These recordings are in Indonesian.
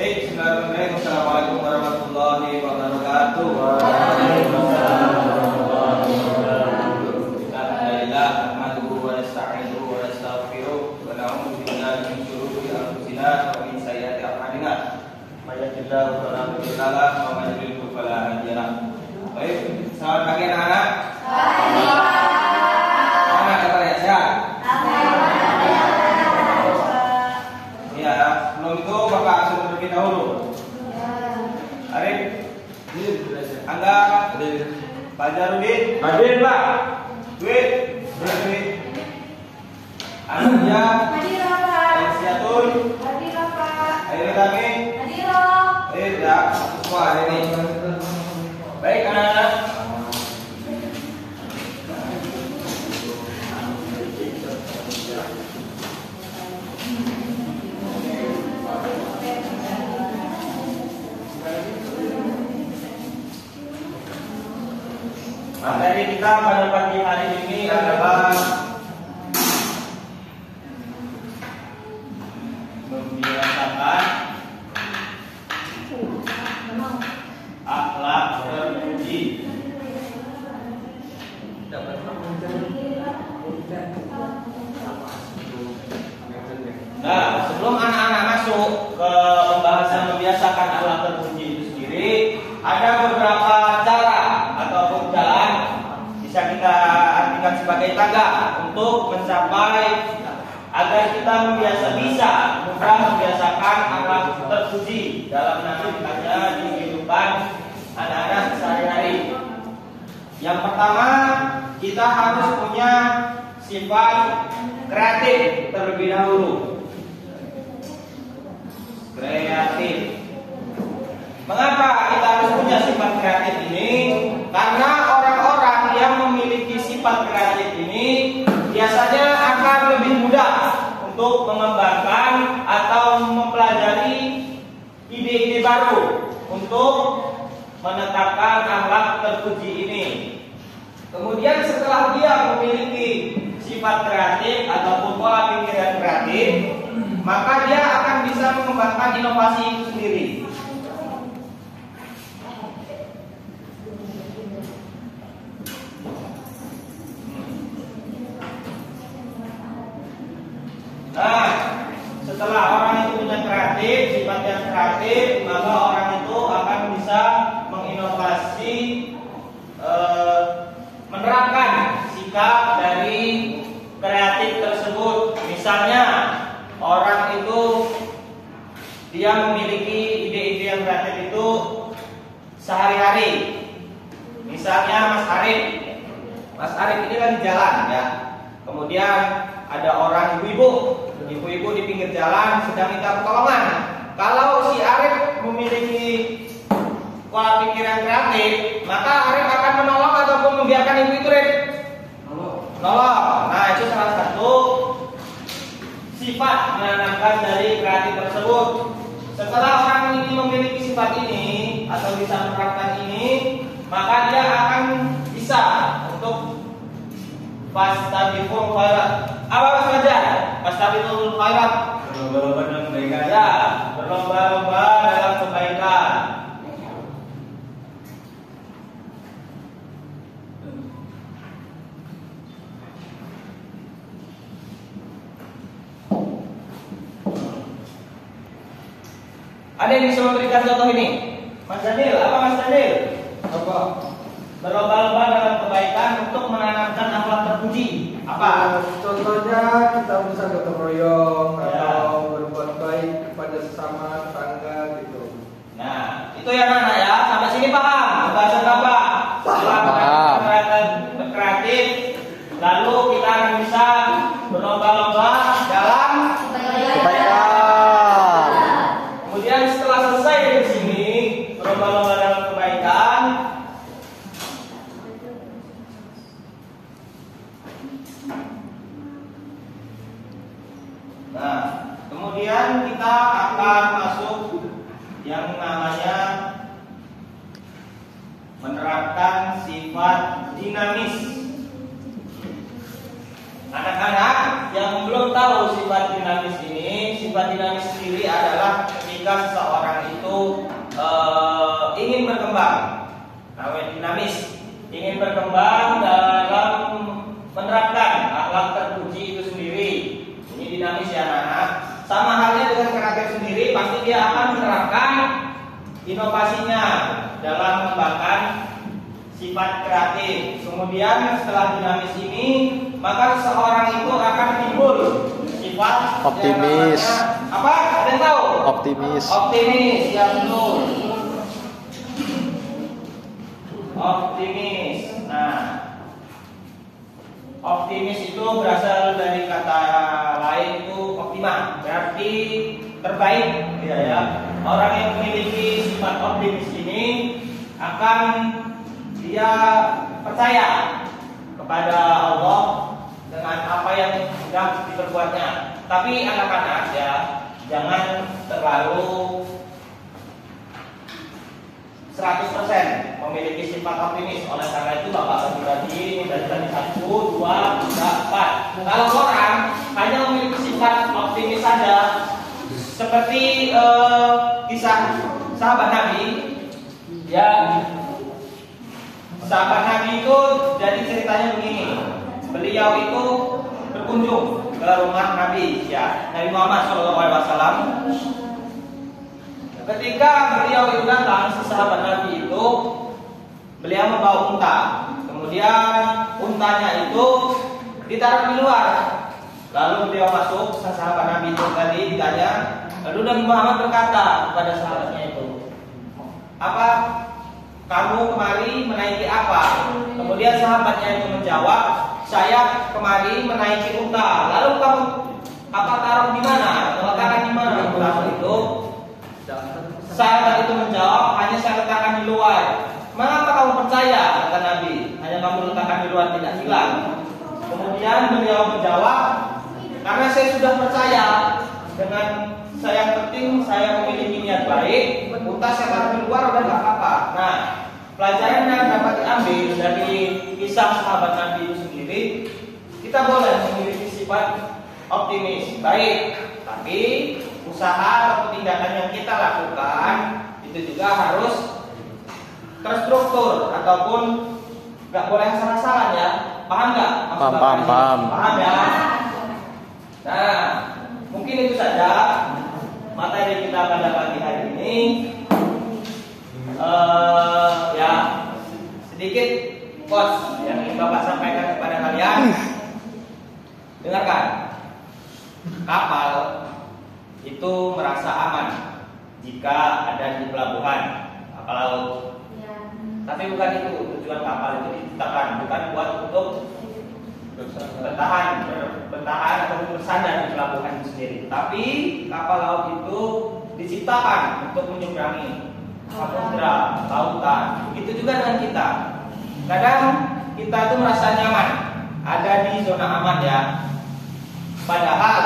Bismillahirrahmanirrahim. Assalamualaikum warahmatullahi wabarakatuh. Alhamdulillah, nahmaduhu wa nasta'inuhu wa nastaghfiruh wa na'udzu billahi min shururi anfusina wa min sayyiati a'malina. May yahdihillahu fala mudilla lahu wa may yudlil fala hadiya lahu. Baik, selamat pagi anak-anak. Semangat kabarnya sehat? Ya, sebelum itu Bapak sudah terlebih dahulu. Arif, Angga, Pak Jarudin, Hadir, Pak. Dwi, Anja, Siatun, Ayo kami, ya, semua hari ini. Baik anak-anak. Materi kita pada pagi hari ini adalah membiasakan akhlak terpuji. Nah, sebelum anak-anak masuk ke pembahasan membiasakan akhlak terpuji itu sendiri, ada beberapa cara ataupun jalan bisa kita artikan sebagai tangga untuk mencapai agar kita bisa mudah membiasakan akhlak terpuji dalam aktivitasnya di kehidupan anak-anak sehari-hari. Yang pertama, kita harus punya sifat kreatif terlebih dahulu. Kreatif. Mengapa kita harus punya sifat kreatif ini? Karena orang-orang yang memiliki sifat kreatif ini biasanya akan lebih mudah untuk mengembangkan atau mempelajari ide-ide baru untuk menetapkan akhlak terpuji ini. Kemudian setelah dia memiliki sifat kreatif ataupun pola pikir yang kreatif, maka dia akan bisa mengembangkan inovasi itu sendiri. Nah, setelah orang itu punya kreatif, sifat yang kreatif, maka orang itu akan bisa menginovasi, menerapkan sikap dari kreatif tersebut. Misalnya, orang itu dia memiliki ide-ide yang kreatif itu sehari-hari. Misalnya Mas Arif ini lagi jalan ya. Kemudian ada orang ibu-ibu di pinggir jalan sedang minta pertolongan. Kalau si Arif memiliki pola pikir yang kreatif, maka Arif akan menolong ataupun membiarkan ibu itu nolong. Nah, itu salah satu sifat menanamkan dari kreatif tersebut. Setelah orang ini memiliki sifat ini atau bisa menerapkan ini, maka dia akan bisa untuk fastabiqul khairat. Apa saja? Fastabiqul khairat. Berlomba-lomba dalam kebaikan. Ya, berlomba-lomba dalam kebaikan. Ada yang bisa memberikan contoh ini? Mas Daniel, apa Mas Daniel? Apa? Berlomba-lomba dalam kebaikan untuk menanamkan akhlak terpuji. Apa? Contohnya kita bisa gotong royong Ya. atau berbuat baik kepada sesama tetangga gitu. Nah, itu ya anak ya. Sampai sini paham? Bahasa apa? Paham. Kreatif. Lalu kita akan bisa berlomba-lomba dalam Kebaikan. Kemudian setelah selesai dari sini berlomba-lomba dalam kebaikan, nah kemudian kita akan masuk yang namanya menerapkan sifat dinamis. Anak-anak yang belum tahu sifat dinamis ini, sifat dinamis sendiri adalah ketika seseorang ingin berkembang, namanya dinamis, ingin berkembang dalam menerapkan akhlak terpuji itu sendiri. Ini dinamis ya anak-anak. Sama halnya dengan kreatif sendiri, pasti dia akan menerapkan inovasinya dalam mengembangkan sifat kreatif. Kemudian setelah dinamis ini, maka seseorang itu akan timbul sifat Optimis. Apa? Ada yang tahu? Optimis. Optimis, ya betul. Optimis. Nah, optimis itu berasal dari kata lain itu optima, berarti terbaik, ya. Orang yang memiliki sifat optimis ini akan dia percaya kepada Allah dengan apa yang sudah diperbuatnya. Tapi anak-anak ya, jangan terlalu 100% memiliki sifat optimis. Oleh karena itu Bapak bagi dari 1, 2, 3, 4. Kalau orang hanya memiliki sifat optimis saja, seperti kisah sahabat Nabi, ya. Sahabat Nabi itu jadi ceritanya begini. Beliau itu berkunjung ke rumah Nabi, ya, Nabi Muhammad SAW. Ketika beliau itu datang, si sahabat Nabi itu, beliau membawa unta. Kemudian untanya itu ditaruh di luar. Lalu beliau masuk, sahabat Nabi itu tadi ditanya. Lalu Nabi Muhammad berkata kepada sahabatnya itu, apa? Kamu kemari menaiki apa? Kemudian sahabatnya itu menjawab, saya kemari menaiki unta. Lalu kamu apa taruh di mana? Letakkan di mana? Lalu itu sahabat itu menjawab, hanya saya letakkan di luar. Mengapa kamu percaya? Kata Nabi, hanya kamu letakkan di luar, tidak hilang. Kemudian beliau menjawab, karena saya sudah percaya dengan saya, penting saya memiliki niat baik, unta saya taruh di luar udah nggak apa-apa. Nah, pelajaran yang dapat diambil dari kisah sahabat Nabi itu sendiri, kita boleh memiliki sifat optimis, baik, tapi usaha atau tindakan yang kita lakukan itu juga harus terstruktur ataupun nggak boleh salah-salah ya. Paham nggak? Paham ya. Nah, mungkin itu saja materi kita pada pagi hari ini. Ya, sedikit quotes yang ingin Bapak sampaikan kepada kalian. Dengarkan. Kapal itu merasa aman jika ada di pelabuhan kapal laut. Tapi bukan itu tujuan kapal itu diciptakan, bukan buat untuk bertahan atau bersandar di pelabuhan itu sendiri. Tapi kapal laut itu diciptakan untuk menyeberangi samudra, lautan. Begitu juga dengan kita. Kadang kita itu merasa nyaman, ada di zona aman ya. Padahal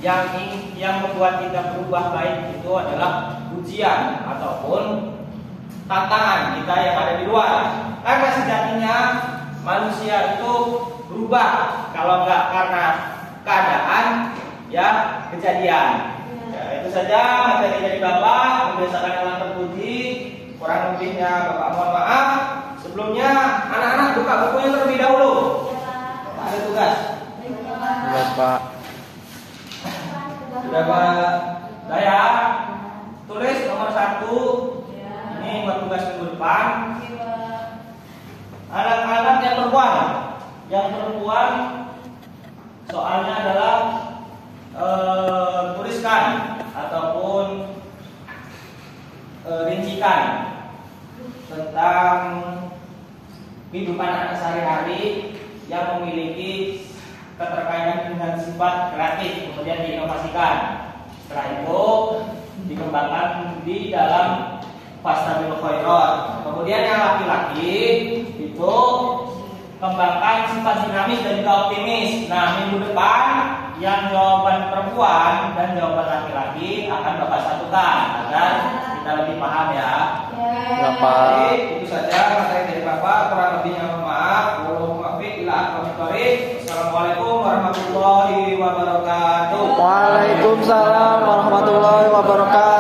yang membuat kita berubah baik itu adalah ujian ataupun tantangan kita yang ada di luar. Karena sejatinya manusia itu berubah kalau nggak karena keadaan ya kejadian. Ya, itu saja materi dari Bapak, membiasakan yang terpuji. Kurang lebihnya Bapak mohon maaf. Sebelumnya anak-anak buka bukunya terlebih dahulu. Bapak ada tugas. Bapak. Sudah Pak. Saya tulis nomor 1. Ini buat tugas minggu depan. Anak-anak yang perempuan soalnya adalah tuliskan ataupun rincikan tentang kehidupan anak sehari-hari yang memiliki keterkaitan dengan sifat kreatif, kemudian diinovasikan. Setelah itu dikembangkan di dalam Fastabil Khairat. Kemudian yang laki-laki itu kembangkan sifat dinamis dan juga optimis. Nah, minggu depan yang jawaban perempuan dan jawaban laki-laki akan Bapak satukan agar kita lebih paham ya. Bapak. Itu saja materi dari Bapak. Kurang lebihnya mohon maaf. Assalamualaikum warahmatullahi wabarakatuh. Waalaikumsalam warahmatullahi wabarakatuh.